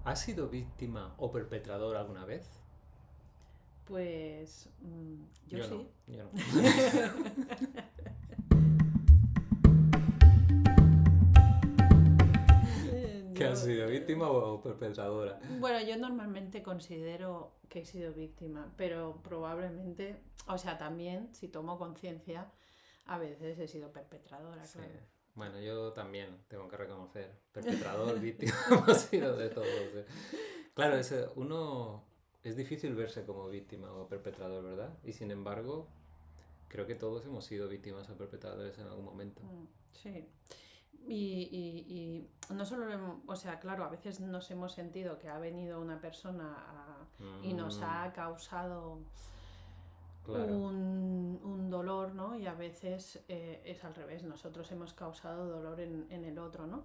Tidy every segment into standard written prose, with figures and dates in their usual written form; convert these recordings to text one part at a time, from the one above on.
¿Has sido víctima o perpetrador alguna vez? Pues yo Yo no, sí. yo no. ¿Que has Yo, sido víctima o perpetradora? bueno, yo normalmente considero que he sido víctima, pero probablemente, o sea, también si tomo conciencia, a veces he sido perpetradora, Sí. claro. Bueno, yo también tengo que reconocer. Perpetrador, víctima, hemos sido de todos. Claro, Sí. uno es difícil verse como víctima o perpetrador, ¿verdad? Y sin embargo, creo que todos hemos sido víctimas o perpetradores en algún momento. Sí. Y no solo, o sea, claro, a veces nos hemos sentido que ha venido una persona y nos Mm, ha causado claro. un dolor, ¿no? Y a veces es al revés, nosotros hemos causado dolor en el otro, ¿no?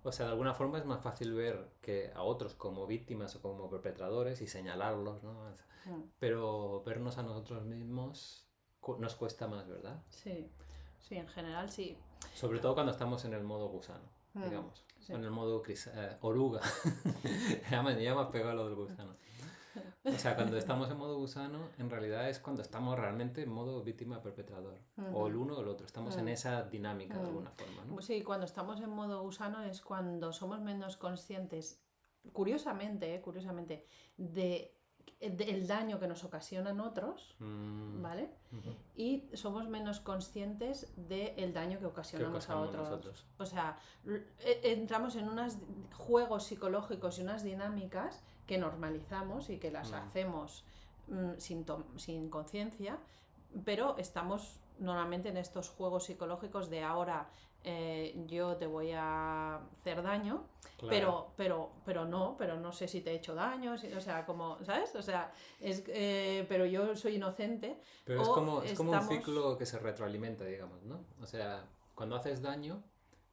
O sea, de alguna forma es más fácil ver que a otros como víctimas o como perpetradores y señalarlos, ¿no? Mm, Pero vernos a nosotros mismos nos cuesta más, ¿verdad? sí, sí, en general sí. Sobre todo cuando estamos en el modo gusano, Mm, digamos. sí. O en el modo oruga. Ya me has pegado lo del gusano. O sea, cuando estamos en modo gusano, en realidad es cuando estamos realmente en modo víctima-perpetrador. O el Ujú, uno o el otro. Estamos en mm, esa dinámica de mm. alguna forma, ¿no? Sí, cuando estamos en modo gusano es cuando somos menos conscientes, curiosamente, curiosamente, del daño que nos ocasionan otros, Mm, ¿vale? ujú. Y somos menos conscientes del daño que ¿Qué ocasionamos a ocasionamos otros. nosotros? O sea, entramos en unos juegos psicológicos y unas dinámicas que normalizamos y que las Mm, hacemos sin conciencia, pero estamos normalmente en estos juegos psicológicos de ahora yo te voy a hacer daño, claro. pero no sé si te he hecho daño, o sea, como, ¿sabes? O sea, pero yo soy inocente Pero o es como un estamos ciclo que se retroalimenta, digamos, ¿no? O sea, cuando haces daño,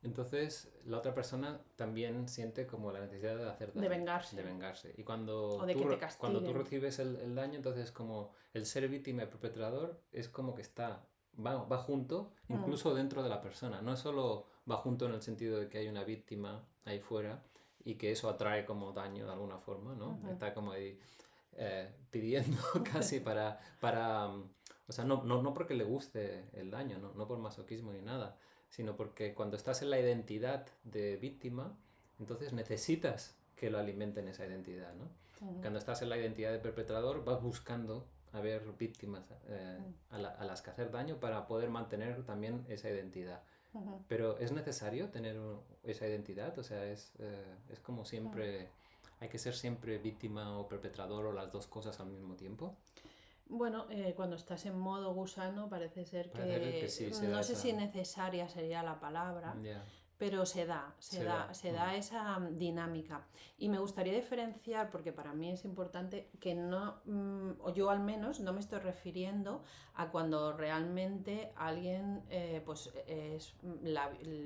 entonces la otra persona también siente como la necesidad de hacer de daño, vengarse de vengarse. Y o de que te cuando tú castiguen. recibes el daño, entonces como el ser víctima y perpetrador es como que va junto, Mm, incluso dentro de la persona. No es solo va junto en el sentido de que hay una víctima ahí fuera y que eso atrae como daño de alguna forma, ¿no? ujú, Está como ahí pidiendo casi o sea, no porque le guste el daño, no por masoquismo ni nada, sino porque cuando estás en la identidad de víctima, entonces necesitas que lo alimenten esa identidad, ¿no? ujú, Cuando estás en la identidad de perpetrador, vas buscando a ver víctimas ujú, a las que hacer daño para poder mantener también esa identidad. ujú, Pero es necesario tener esa identidad, o sea, es como ujú. siempre, hay que ser siempre víctima o perpetrador o las dos cosas al mismo tiempo. Bueno, cuando estás en modo gusano parece ser Parece que que, sí, se da no sé esa... si necesaria sería la palabra, Ya, pero se da, se se da, da. se da esa dinámica. Y me gustaría diferenciar, porque para mí es importante que no, o yo al menos, no me estoy refiriendo a cuando realmente alguien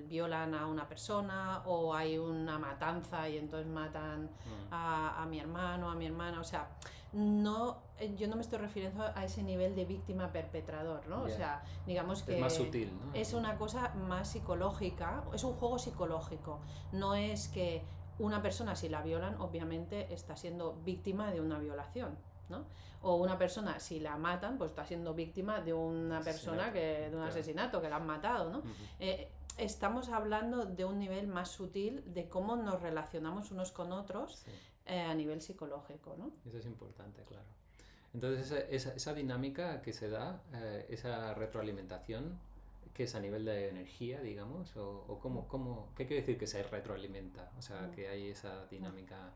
violan a una persona o hay una matanza y entonces matan Mm, a mi hermano, a mi hermana, o sea, no, yo no me estoy refiriendo a ese nivel de víctima perpetrador, ¿no? O ya. sea, digamos Es más que sutil, ¿no? es una cosa más psicológica, es un juego psicológico, no es que una persona si la violan obviamente está siendo víctima de una violación, ¿no? O una persona si la matan pues está siendo víctima de una persona Asesinato, de un claro. asesinato, que la han matado, ¿no? Ujú, Estamos hablando de un nivel más sutil de cómo nos relacionamos unos con otros sí, a nivel psicológico, ¿no? eso es importante, claro. Entonces, esa dinámica que se da, esa retroalimentación, que es a nivel de energía, digamos, o ¿qué quiere decir que se retroalimenta? O sea, que hay esa dinámica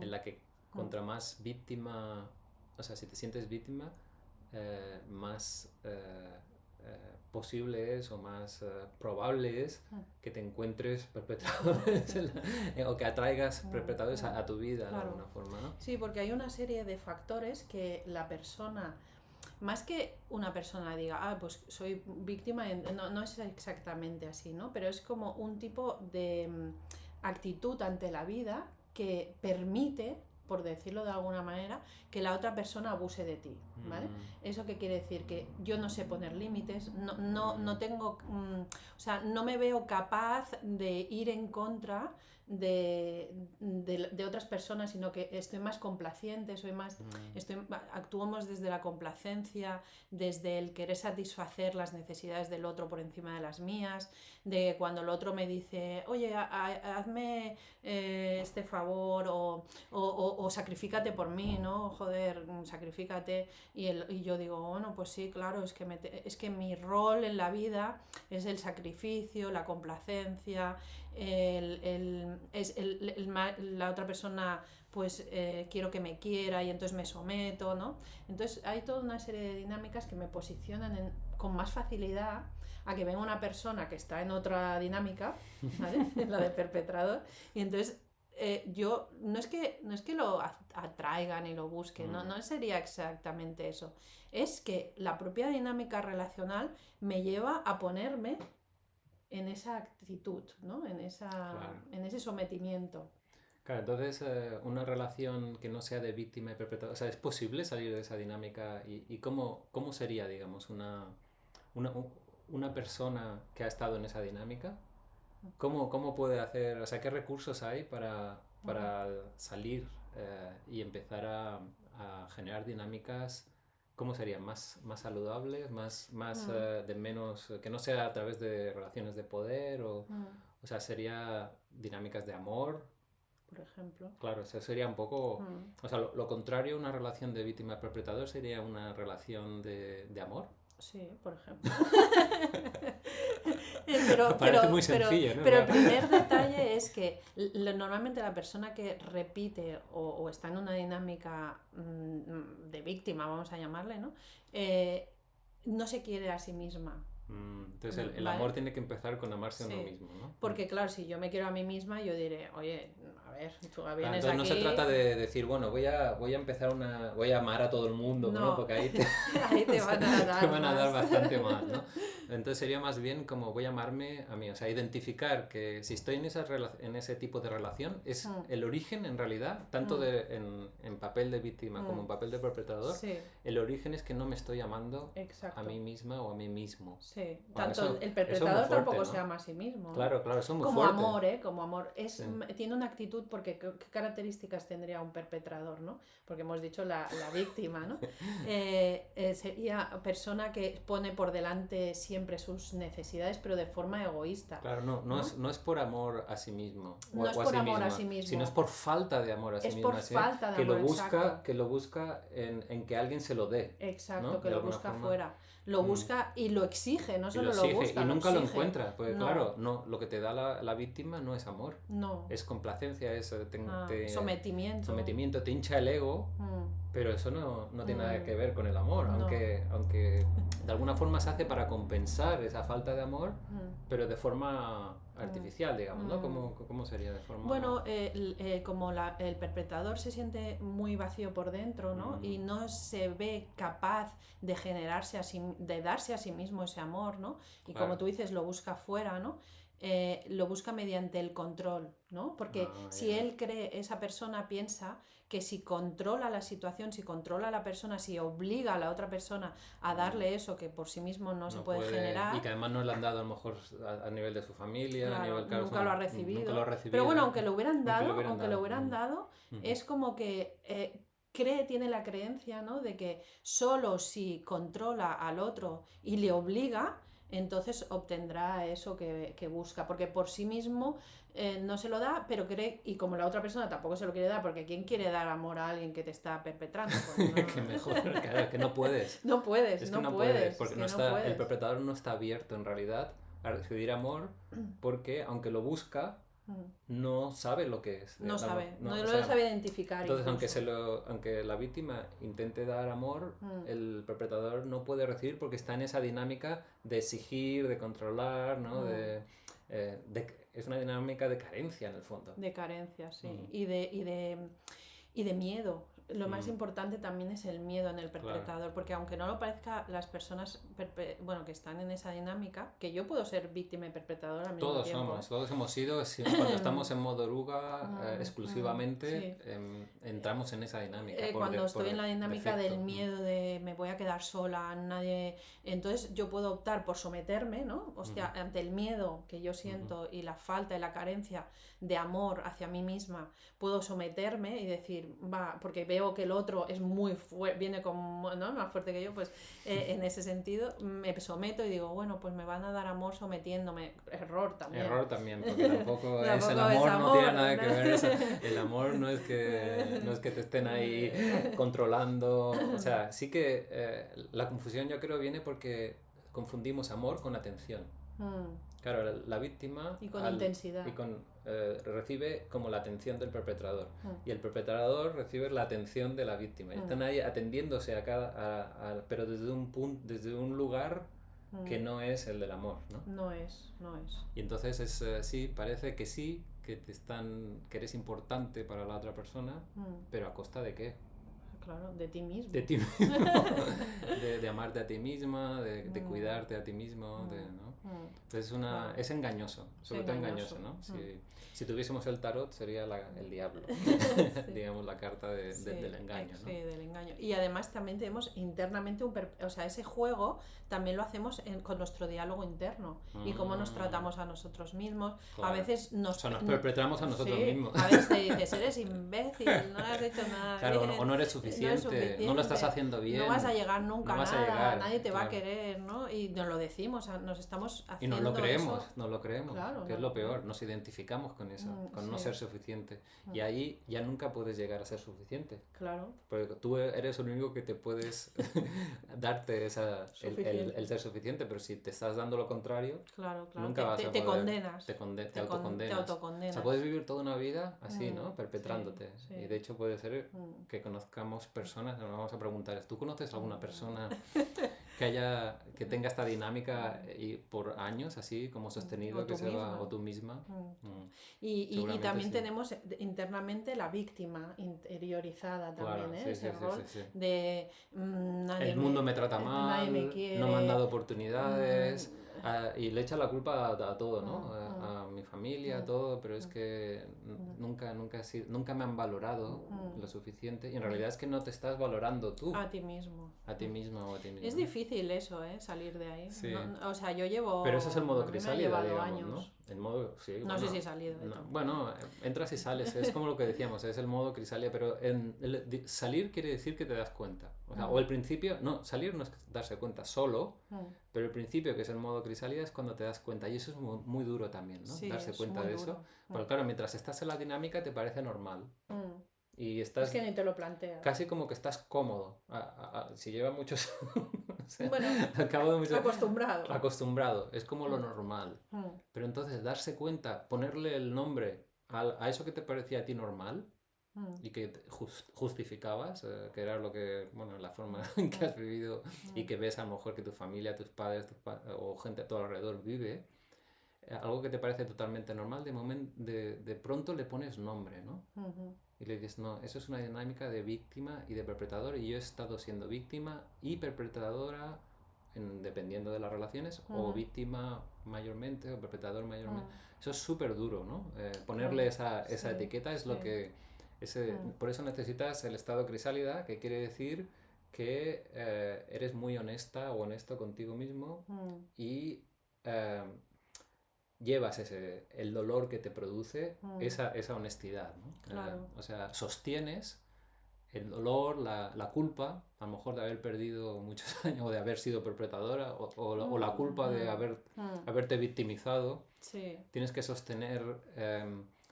en la que contra más víctima, o sea, si te sientes víctima, más posible es o más probable es que te encuentres perpetradores o que atraigas perpetradores a tu vida de Claro. alguna forma, ¿no? Sí, porque hay una serie de factores que la persona, más que una persona diga, ah, pues soy víctima, no, no es exactamente así, ¿no? Pero es como un tipo de actitud ante la vida que permite, por decirlo de alguna manera, que la otra persona abuse de ti, ¿vale? Mm, ¿Eso qué quiere decir? Que yo no sé poner límites, no mm, tengo, o sea, no me veo capaz de ir en contra de otras personas, sino que estoy más complaciente, actuamos desde la complacencia, desde el querer satisfacer las necesidades del otro por encima de las mías, de cuando el otro me dice, oye, hazme este favor o sacrifícate por mí, ¿no? Joder, sacrifícate. Y yo digo, bueno, pues sí, claro, es que mi rol en la vida es el sacrificio, la complacencia, la otra persona pues quiero que me quiera y entonces me someto, ¿no? Entonces hay toda una serie de dinámicas que me posicionan con más facilidad a que venga una persona que está en otra dinámica, ¿vale? En la de perpetrador, y entonces yo no es que lo atraigan y lo busquen, no sería exactamente eso, es que la propia dinámica relacional me lleva a ponerme en esa actitud, ¿no? Claro. En ese sometimiento. Claro, entonces una relación que no sea de víctima y perpetrador, o sea, ¿es posible salir de esa dinámica? ¿Y cómo sería, digamos, una, una persona que ha estado en esa dinámica? ¿Cómo puede hacer, o sea, qué recursos hay para salir y empezar a generar dinámicas? ¿Cómo serían? ¿Más saludables? ¿Más de menos, que no sea a través de relaciones de poder? O sea, sería dinámicas de amor, por ejemplo. claro, eso sería un poco... O sea, lo contrario a una relación de víctima-perpetrador sería una relación de amor. Sí, por ejemplo. Parece muy sencillo, ¿no? Pero el primer detalle es que normalmente la persona que repite o está en una dinámica de víctima, vamos a llamarle, ¿no? No se quiere a sí misma. Entonces el amor tiene que empezar con amarse a uno mismo, ¿no? Porque claro, si yo me quiero a mí misma, yo diré, oye, a ver, tú vienes entonces aquí... no se trata de decir, bueno, voy a empezar voy a amar a todo el mundo, ¿no? Porque ahí ahí te van a dar te van a dar bastante más, ¿no? Entonces sería más bien como voy a amarme a mí, o sea, identificar que si estoy en ese tipo de relación, es el origen en realidad, tanto en papel de víctima como en papel de perpetrador, el origen es que no me estoy amando a mí misma o a mí mismo. Sí, tanto el perpetrador tampoco se ama a sí mismo. Claro, eso es muy como fuerte. amor, como amor. Tiene una actitud, porque ¿qué características tendría un perpetrador, ¿no? Porque hemos dicho la víctima, ¿no? Sería persona que pone por delante siempre sus necesidades, pero de forma egoísta. Claro, no es por amor a sí mismo. No es por amor a sí mismo. Sino es por falta de amor a sí mismo. Es por falta de amor, que lo busca en que alguien se lo dé. Exacto, ¿no? que lo busca afuera. Lo busca y lo exige, no solo lo busca. Y nunca lo encuentra, porque claro, lo que te da la víctima no es amor. No. Es complacencia, es sometimiento. Sometimiento, te hincha el ego, pero eso no tiene nada que ver con el amor, aunque de alguna forma se hace para compensar esa falta de amor, pero de forma artificial, digamos, ¿no? ¿Cómo sería de forma...? Bueno, como el perpetrador se siente muy vacío por dentro, ¿no? Y no se ve capaz de generarse de darse a sí mismo ese amor, ¿no? Y como tú dices, lo busca fuera, ¿no? Lo busca mediante el control, ¿no? Porque si él esa persona piensa que si controla la situación, si controla a la persona, si obliga a la otra persona a darle eso que por sí mismo no se puede generar... Y que además no le han dado a lo mejor a nivel de su familia, claro, a nivel nunca lo ha recibido. Pero bueno, aunque lo hubieran dado, es como que... tiene la creencia, ¿no? De que solo si controla al otro y le obliga, entonces obtendrá eso que busca, porque por sí mismo no se lo da, pero cree, y como la otra persona tampoco se lo quiere dar, porque ¿quién quiere dar amor a alguien que te está perpetrando? Pues no, que mejor, claro, que no puedes. No puedes, es que no puedes, porque el perpetrador no está abierto en realidad a recibir amor, porque aunque lo busca, no sabe lo que es. No sabe identificar. Entonces, aunque la víctima intente dar amor, el perpetrador no puede recibir porque está en esa dinámica de exigir, de controlar, ¿no? Es una dinámica de carencia en el fondo. De carencia, sí. Y de miedo. lo más importante también es el miedo en el perpetrador, Claro. porque aunque no lo parezca, las personas que están en esa dinámica, que yo puedo ser víctima y perpetrador al mismo tiempo. Todos hemos sido, cuando estamos en modo oruga exclusivamente, Sí. entramos en esa dinámica. Cuando estoy en la dinámica defecto. del miedo de me voy a quedar sola, nadie, entonces yo puedo optar por someterme, ¿no? Hostia, ante el miedo que yo siento y la falta y la carencia de amor hacia mí misma, puedo someterme y decir, va, porque veo que el otro es muy fuerte, viene como, ¿no? Más fuerte que yo, pues en ese sentido me someto y digo, bueno, pues me van a dar amor sometiéndome. Error también, porque tampoco es el Tampoco es amor, no tiene amor, nada ¿no? que ver. El amor no es que te estén ahí controlando. O sea, sí que la confusión yo creo viene porque confundimos amor con atención. Claro, la víctima Y con intensidad. recibe como la atención del perpetrador y el perpetrador recibe la atención de la víctima. Y están ahí atendiéndose pero desde un lugar que no es el del amor, ¿no? No es. Y entonces parece que sí, que eres importante para la otra persona, pero ¿a costa de qué? Claro, de ti mismo. De ti mismo. de amarte a ti misma, de cuidarte a ti mismo, ¿no? Entonces es engañoso, sobre todo engañoso, ¿no? Si tuviésemos el tarot sería el diablo, digamos la carta del engaño, ¿no? Sí, del engaño. Y además también tenemos internamente o sea, ese juego también lo hacemos con nuestro diálogo interno y cómo nos tratamos a nosotros mismos. Claro. A veces nos perpetramos a nosotros mismos. A veces te dices, eres imbécil, no has hecho nada claro, bien, o no eres suficiente, no lo estás haciendo bien. No vas a llegar nunca no a nada, nadie te va a claro. querer, ¿no? Y nos lo decimos, nos estamos haciendo y nos lo creemos, claro, que es lo peor, nos identificamos con eso, con no ser suficiente. Y ahí ya nunca puedes llegar a ser suficiente. Claro. Porque tú eres el único que te puedes darte el ser suficiente, pero si te estás dando lo contrario, claro. nunca vas a poder. Te condenas. Te autocondenas. O sea, puedes vivir toda una vida así, ¿no? Perpetrándote. Sí. Y de hecho puede ser que conozcamos personas, nos vamos a preguntar, ¿tú conoces alguna persona que tenga esta dinámica y por años así como sostenido, que se va, o tú misma? Y también tenemos internamente la víctima interiorizada también, claro, ese rol de el mundo me trata mal, nadie me quiere, no me han dado oportunidades, y le echa la culpa a todo, ¿no? A mi familia, a todo, pero es que nunca me han valorado lo suficiente y en realidad es que no te estás valorando tú. A ti mismo. A ti misma o a ti mismo. Es difícil eso, salir de ahí. Sí. No, o sea, yo llevo... Pero eso es el modo crisálida, digamos, años. ¿no? El modo, sí, no sé si he salido. Bueno, entras y sales, es como lo que decíamos, es el modo crisálida, pero salir quiere decir que te das cuenta. O sea, o el principio, no, salir no es darse cuenta solo, pero el principio, que es el modo crisálida, es cuando te das cuenta. Y eso es muy, muy duro también, ¿no? Sí, darse cuenta de eso. Porque claro, mientras estás en la dinámica te parece normal. Y estás... Es que ni te lo planteas. Casi como que estás cómodo. Si lleva muchos... o sea, bueno, al cabo de muchos... Acostumbrado. Es como lo normal. Pero entonces darse cuenta, ponerle el nombre a eso que te parecía a ti normal y que justificabas, que era lo que, bueno, la forma en que has vivido y que ves a lo mejor que tu familia, tus padres o gente a tu alrededor vive, algo que te parece totalmente normal, de pronto le pones nombre, ¿no? Y le dices, no, eso es una dinámica de víctima y de perpetrador y yo he estado siendo víctima y perpetradora dependiendo de las relaciones, o víctima mayormente o perpetrador mayormente. Eso es súper duro, ¿no? Ponerle esa etiqueta es lo que... Por eso necesitas el estado crisálida, que quiere decir que eres muy honesta o honesto contigo mismo y llevas el dolor que te produce esa honestidad, ¿no? Claro. O sea, sostienes el dolor, la culpa, a lo mejor de haber perdido muchos años o de haber sido perpetradora o la culpa de haberte victimizado. Sí. Tienes que sostener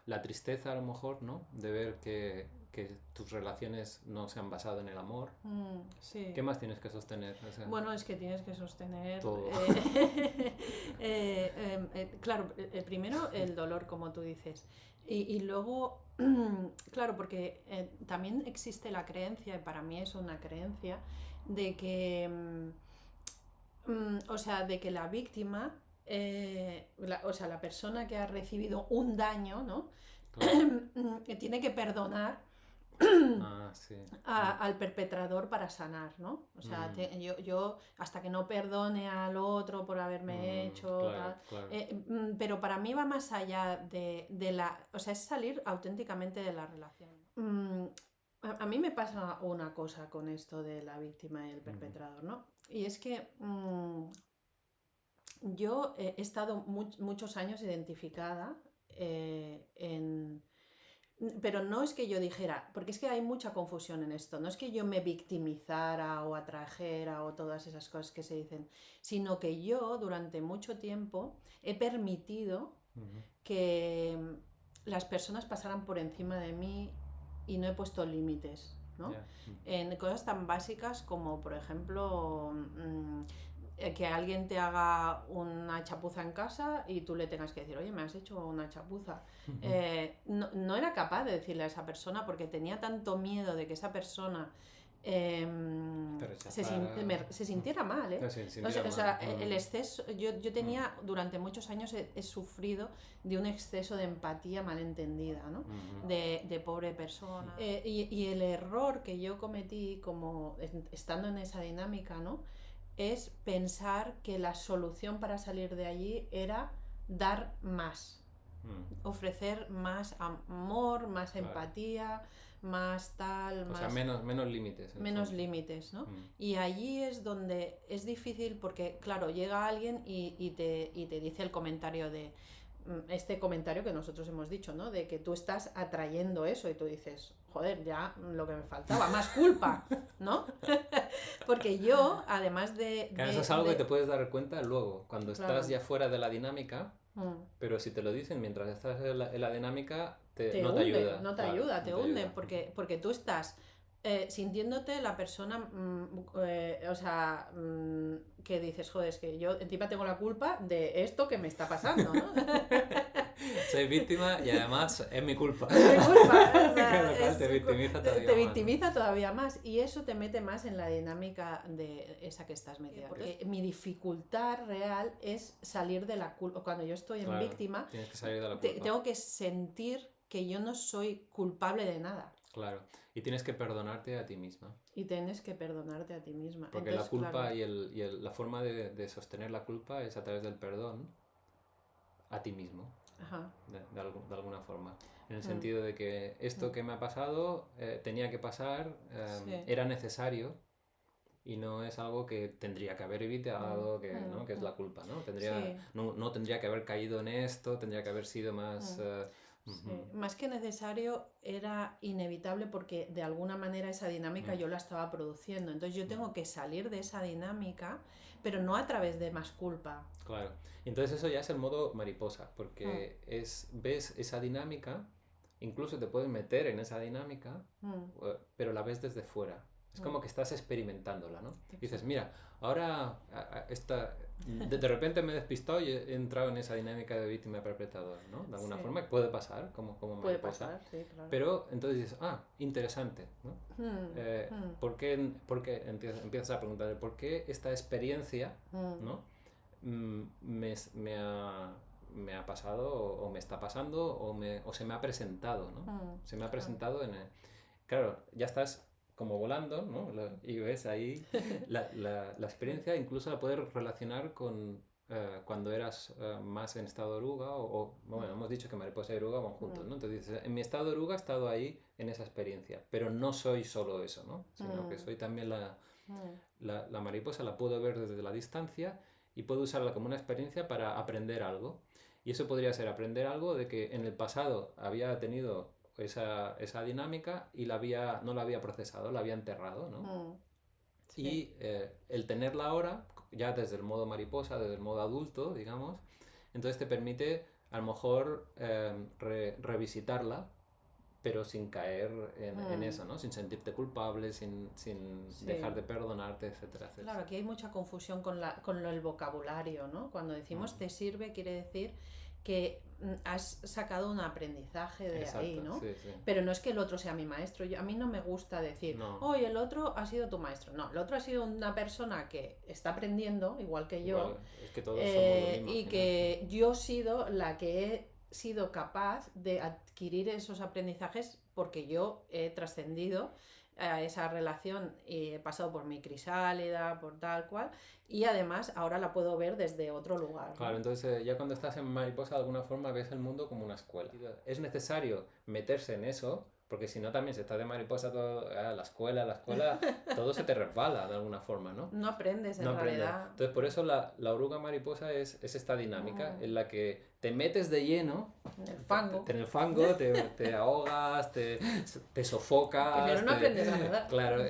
la tristeza a lo mejor, ¿no? De ver que tus relaciones no se han basado en el amor. Sí. ¿Qué más tienes que sostener? O sea, bueno, es que tienes que sostener todo. Claro, primero el dolor, como tú dices, y luego claro, porque también existe la creencia, y para mí es una creencia, de que o sea, de que la víctima, o sea, la persona que ha recibido un daño, ¿no? Claro. que tiene que perdonar Sí. al perpetrador para sanar, ¿no? O sea, yo hasta que no perdone al otro por haberme hecho, Claro, tal. claro. Pero para mí va más allá de la... O sea, es salir auténticamente de la relación. A mí me pasa una cosa con esto de la víctima y el perpetrador, ¿no? Y es que yo he estado muchos años identificada pero no es que yo dijera, porque es que hay mucha confusión en esto, no es que yo me victimizara o atrajera o todas esas cosas que se dicen, sino que yo durante mucho tiempo he permitido que las personas pasaran por encima de mí y no he puesto límites, ¿no? En cosas tan básicas como, por ejemplo, que alguien te haga una chapuza en casa y tú le tengas que decir, oye, me has hecho una chapuza. No era capaz de decirle a esa persona porque tenía tanto miedo de que esa persona se sintiera mal, ¿eh? O sea, el exceso, yo tenía durante muchos años he sufrido de un exceso de empatía malentendida, ¿no? De pobre persona. Y el error que yo cometí como estando en esa dinámica, ¿no? Es pensar que la solución para salir de allí era dar más, ofrecer más amor, más empatía, más tal, o más... sea, menos límites. Menos límites, ¿no? Y allí es donde es difícil porque, claro, llega alguien y te dice el comentario de... Este comentario que nosotros hemos dicho, ¿no? De que tú estás atrayendo eso y tú dices, joder, ya lo que me faltaba, más culpa, ¿no? Porque yo, además de... Claro, eso es algo que te puedes dar cuenta luego, cuando Claro. estás ya fuera de la dinámica, pero si te lo dicen mientras estás en la dinámica, no te ayuda. No te claro, ayuda, te hunde, ayuda. porque tú estás sintiéndote la persona, o sea, que dices, joder, es que yo encima tengo la culpa de esto que me está pasando, ¿no? Soy víctima y además es mi culpa. Es mi culpa, o sea, te victimiza todavía te más. victimiza todavía más y eso te mete más en la dinámica de esa que estás metida. Porque mi dificultad real es salir de la culpa. Cuando yo estoy en víctima, tienes que salir de la culpa. Tengo que sentir que yo no soy culpable de nada. Claro, y tienes que perdonarte a ti misma. Y tienes que perdonarte a ti misma. Porque entonces, la culpa claro, la forma de sostener la culpa es a través del perdón a ti mismo. Ajá. De alguna forma. En el sentido de que esto que me ha pasado tenía que pasar, era necesario y no es algo que tendría que haber evitado, ¿no? Que es la culpa, ¿no? No tendría que haber caído en esto, tendría que haber sido más... Más que necesario, era inevitable porque de alguna manera esa dinámica yo la estaba produciendo. Entonces yo tengo que salir de esa dinámica, pero no a través de más culpa. Claro. Entonces eso ya es el modo mariposa, porque ves esa dinámica, incluso te puedes meter en esa dinámica, pero la ves desde fuera. Es como que estás experimentándola, ¿no? Y dices, mira, ahora de repente me he despistado y he entrado en esa dinámica de víctima-perpetrador, ¿no? De alguna forma puede pasar, como puede mariposa. pasar, sí, claro. Pero entonces dices, interesante, ¿no? ¿Por qué empiezas a preguntar, ¿por qué esta experiencia, ¿no? me ha pasado o me está pasando o se me ha presentado, ¿no? Se me ha presentado claro, ya estás como volando, ¿no? Y ves ahí la experiencia, incluso la puedes relacionar con cuando eras más en estado de oruga bueno, hemos dicho que mariposa y oruga van juntos, ¿no? Entonces dices, en mi estado de oruga he estado ahí en esa experiencia, pero no soy solo eso, ¿no? Sino que soy también la mariposa, la puedo ver desde la distancia y puedo usarla como una experiencia para aprender algo. Y eso podría ser aprender algo de que en el pasado había tenido esa dinámica y no la había procesado, la había enterrado, ¿no? Sí. Y el tenerla ahora, ya desde el modo mariposa, desde el modo adulto, digamos, entonces te permite a lo mejor revisitarla, pero sin caer en eso, ¿no? Sin sentirte culpable, sin dejar de perdonarte, etcétera, etcétera. Claro, aquí hay mucha confusión con el vocabulario, ¿no? Cuando decimos te sirve, quiere decir que has sacado un aprendizaje de ahí, ¿no? Sí. Pero no es que el otro sea mi maestro. A mí no me gusta decir, oye, el otro ha sido tu maestro. No, el otro ha sido una persona que está aprendiendo, igual que yo. Igual, es que todos somos lo mismo, y que yo he sido la que he sido capaz de adquirir esos aprendizajes porque yo he trascendido a esa relación y he pasado por mi crisálida, por tal cual, y además ahora la puedo ver desde otro lugar, Claro, ¿no? entonces ya cuando estás en mariposa de alguna forma ves el mundo como una escuela. Es necesario meterse en eso, porque si no también si estás de mariposa todo, la escuela, todo se te resbala de alguna forma, ¿no? No aprendes No en aprendes. realidad. Entonces por eso la oruga mariposa es esta dinámica en la que te metes de lleno En el fango. en el fango, te ahogas, te sofocas. Que si no, no aprendes a nadar. Claro,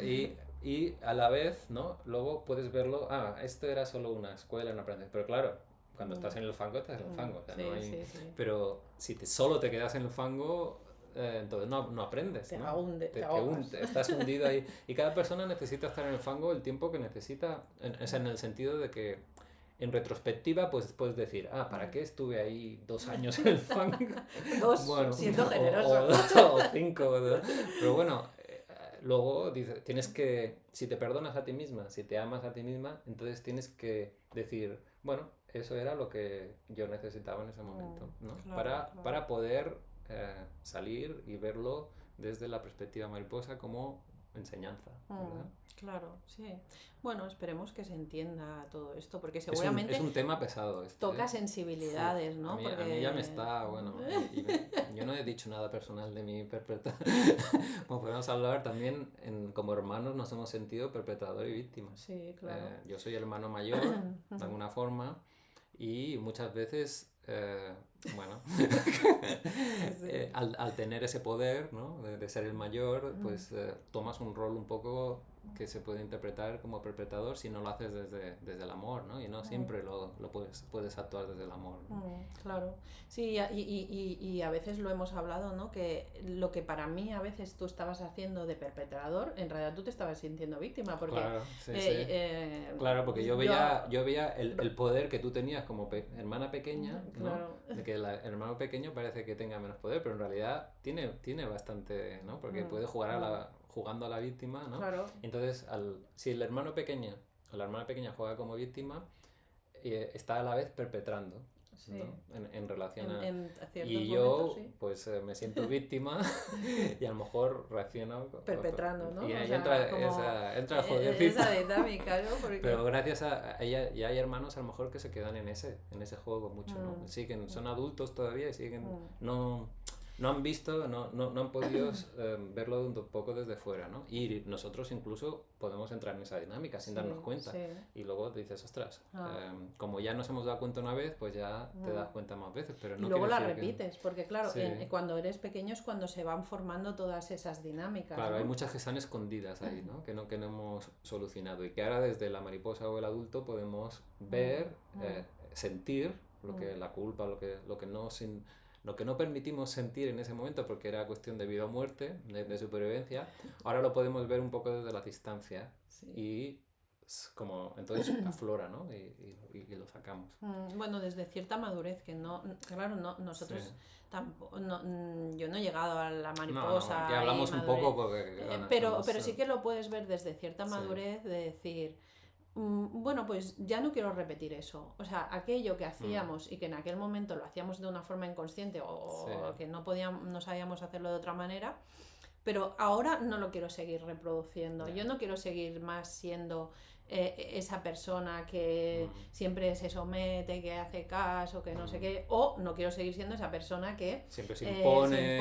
y a la vez, ¿no? Luego puedes verlo, esto era solo una escuela, no aprendes. Pero claro, cuando estás en el fango, estás en el fango. O sea, Sí, no hay... sí. Pero si solo te quedas en el fango, entonces no aprendes. Te ¿no? te ahogas. Estás hundido ahí. Y cada persona necesita estar en el fango el tiempo que necesita, en el sentido de que en retrospectiva, pues puedes decir, ¿para qué estuve ahí 2 años en el fango? Bueno, siendo generoso. O 5. ¿no? Pero bueno, luego tienes que, si te perdonas a ti misma, si te amas a ti misma, entonces tienes que decir, bueno, eso era lo que yo necesitaba en ese momento, ¿no? Claro. Para poder salir y verlo desde la perspectiva mariposa como enseñanza, ¿verdad? Claro, sí. Bueno, esperemos que se entienda todo esto, porque seguramente es un tema pesado. toca sensibilidades, ¿no? A mí ya me está, bueno, yo no he dicho nada personal de mi perpetración. Como podemos hablar también, como hermanos nos hemos sentido perpetrador y víctima. Sí, claro. Yo soy el hermano mayor, de alguna forma, y muchas veces, bueno, al tener ese poder, ¿no? de ser el mayor, pues tomas un rol un poco que se puede interpretar como perpetrador si no lo haces desde el amor, ¿no? Y no siempre lo puedes actuar desde el amor, ¿no? Claro, sí, y a veces lo hemos hablado, ¿no? Que lo que para mí a veces tú estabas haciendo de perpetrador, en realidad tú te estabas sintiendo víctima, porque... Claro, sí. Claro, porque yo veía el poder que tú tenías como hermana pequeña, ¿no? Claro. De que el hermano pequeño parece que tenga menos poder, pero en realidad tiene bastante, ¿no? Porque puede jugar jugando a la víctima, ¿no? Claro. Entonces, si el hermano pequeño o la hermana pequeña juega como víctima, está a la vez perpetrando, sí. ¿no? en relación a... Y yo, sí. pues me siento víctima y a lo mejor reacciono... Perpetrando, ¿no? Y ahí o sea, entra el jodercito. Esa dinámica, ¿no? Porque... Pero gracias a ella, ya hay hermanos a lo mejor que se quedan en ese juego mucho, ¿no? Son adultos todavía y siguen... No han visto, no han podido verlo un poco desde fuera, ¿no? Y nosotros incluso podemos entrar en esa dinámica sin darnos cuenta. Sí. Y luego dices, ostras, como ya nos hemos dado cuenta una vez, pues ya te das cuenta más veces. Pero no y luego la decir repites, porque claro, cuando eres pequeño es cuando se van formando todas esas dinámicas. Claro, ¿no? hay muchas que están escondidas ahí, ¿no? Que no hemos solucionado. Y que ahora desde la mariposa o el adulto podemos ver, sentir lo que la culpa, lo que no permitimos sentir en ese momento porque era cuestión de vida o muerte, de supervivencia, ahora lo podemos ver un poco desde la distancia y como entonces aflora, ¿no? Y lo sacamos. Bueno, desde cierta madurez, que claro, nosotros tampoco, yo no he llegado a la mariposa. No, ya hablamos un poco porque... pero sí que lo puedes ver desde cierta madurez de decir... Bueno, pues ya no quiero repetir eso. O sea, aquello que hacíamos y que en aquel momento lo hacíamos de una forma inconsciente o que no sabíamos hacerlo de otra manera, pero ahora no lo quiero seguir reproduciendo. Yo no quiero seguir más siendo esa persona que siempre se somete, que hace caso, que no sé qué, o no quiero seguir siendo esa persona que siempre se impone,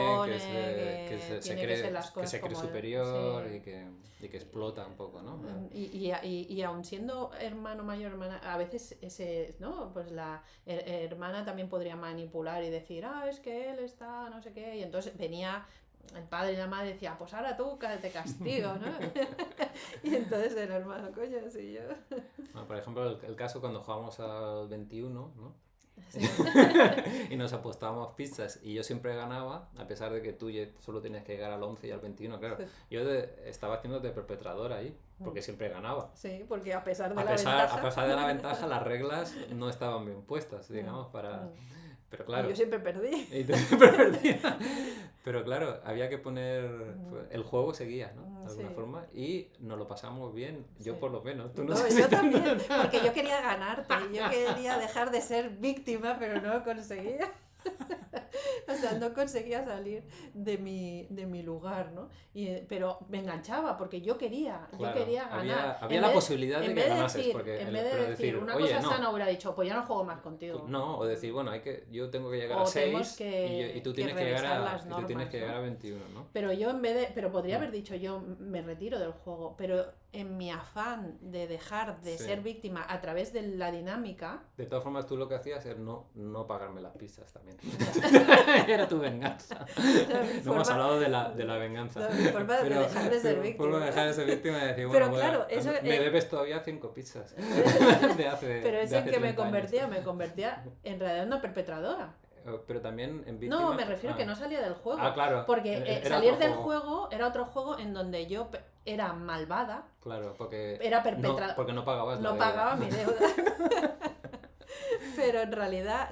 que se cree superior y que explota un poco, ¿no? Y aun siendo hermano mayor, hermana, a veces ¿no? Pues la hermana también podría manipular y decir, es que él está no sé qué, y entonces venía el padre y la madre decía, pues ahora tú te castigo, ¿no? Y entonces el hermano, coño, sí, yo... Bueno, por ejemplo, el caso cuando jugamos al 21, ¿no? Sí. Y nos apostábamos pizzas y yo siempre ganaba, a pesar de que tú solo tenías que llegar al 11 y al 21, claro. Yo estaba haciendo de perpetrador ahí, porque siempre ganaba. Sí, porque a pesar de la ventaja, las reglas no estaban bien puestas, digamos, para... Pero claro... Y yo siempre perdí. Y tú siempre perdías. Pero claro, había que poner... El juego seguía, ¿no? De alguna forma. Y nos lo pasamos bien. Yo por lo menos. Tú no sé yo también. Porque yo quería ganarte. Yo quería dejar de ser víctima, pero no lo conseguía. O sea, no conseguía salir de mi lugar, ¿no? Pero me enganchaba porque yo Claro, quería ganar. había la posibilidad de En que vez de ganases, decir, porque en vez pero de decir una oye, cosa no, sana, hubiera dicho, pues ya no juego más contigo. no, o decir, bueno, yo tengo que llegar a O tenemos 6 y tú que tienes que llegar revisar a, las y tú tienes normas, que llegar ¿no? a 21, ¿no? Pero pero podría haber dicho yo me retiro del juego, pero en mi afán de dejar de Sí. ser víctima a través de la dinámica, De todas formas, tú lo que hacías era no pagarme las pizzas también. Era tu venganza. era mi No hemos forma, hablado de la venganza. mi forma de dejar de ser Por víctima. dejar de ser víctima y decir, Pero bueno, claro, eso, me debes todavía 5 pizzas. pero es de en hace que me 30 años. convertía en realidad en una perpetradora. Pero también en víctima. No, me refiero que no salía del juego. Claro. Porque Era salir otro del juego era otro juego en donde yo era malvada, Claro, porque era perpetradora. porque no pagabas la No deuda. pagaba mi deuda. Pero en realidad,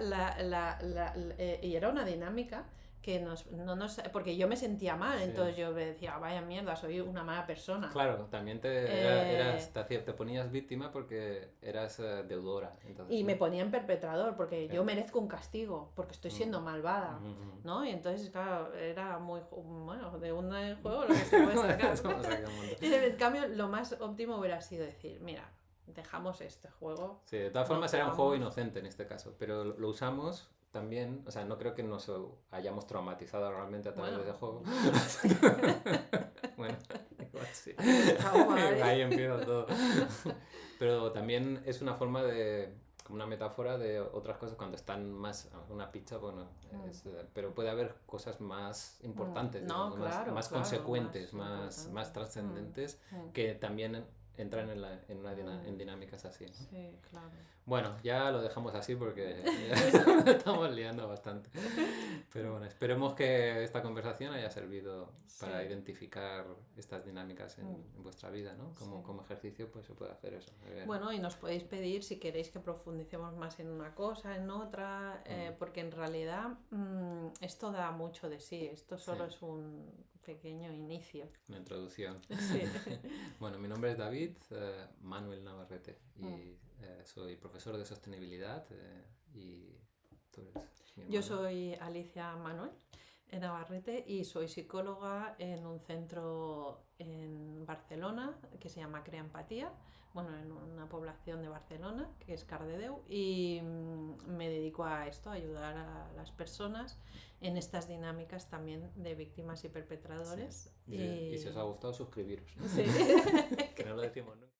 y era una dinámica que no nos... Porque yo me sentía mal, Sí. entonces yo me decía, vaya mierda, soy una mala persona. Claro, también te ponías víctima porque eras deudora. Entonces, Y ¿no? me ponía en perpetrador, porque yo Claro. merezco un castigo, porque estoy siendo malvada, ¿no? Y entonces, claro, era muy... Bueno, de un juego lo que se puede sacar. Eso me saca un montón. Y en cambio, lo más óptimo hubiera sido decir, mira, dejamos este juego. Sí, de todas No formas era un juego jugamos. inocente en este caso, pero lo usamos también, o sea, no creo que nos hayamos traumatizado realmente a través Bueno. del juego. Bueno, igual sí. Trauma, ¿eh? Ahí empieza todo. Pero también es una forma como una metáfora de otras cosas cuando están más una pizza, bueno, pero puede haber cosas más importantes, No, digamos, claro, más claro, consecuentes, más más importantes. trascendentes que también entran en dinámicas así, ¿no? Sí, claro. Bueno, ya lo dejamos así porque ya estamos liando bastante. Pero bueno, esperemos que esta conversación haya servido para Sí. identificar estas dinámicas en vuestra vida, ¿no? Sí. Como ejercicio, pues se puede hacer eso. Bueno, y nos podéis pedir si queréis que profundicemos más en una cosa, en otra, porque en realidad esto da mucho de sí. Esto solo Sí. es un pequeño inicio. Una introducción. Sí. Bueno, mi nombre es David Manuel Navarrete y soy profesor de sostenibilidad y tú eres mi Yo hermano. soy Alicia Manuel Navarrete y soy psicóloga en un centro en Barcelona que se llama Crea Empatía, bueno, en una población de Barcelona que es Cardedeu, y me dedico a esto, a ayudar a las personas en estas dinámicas también de víctimas y perpetradores. Sí. Y si os ha gustado, suscribiros, ¿no? Sí. Que no lo decimos nunca.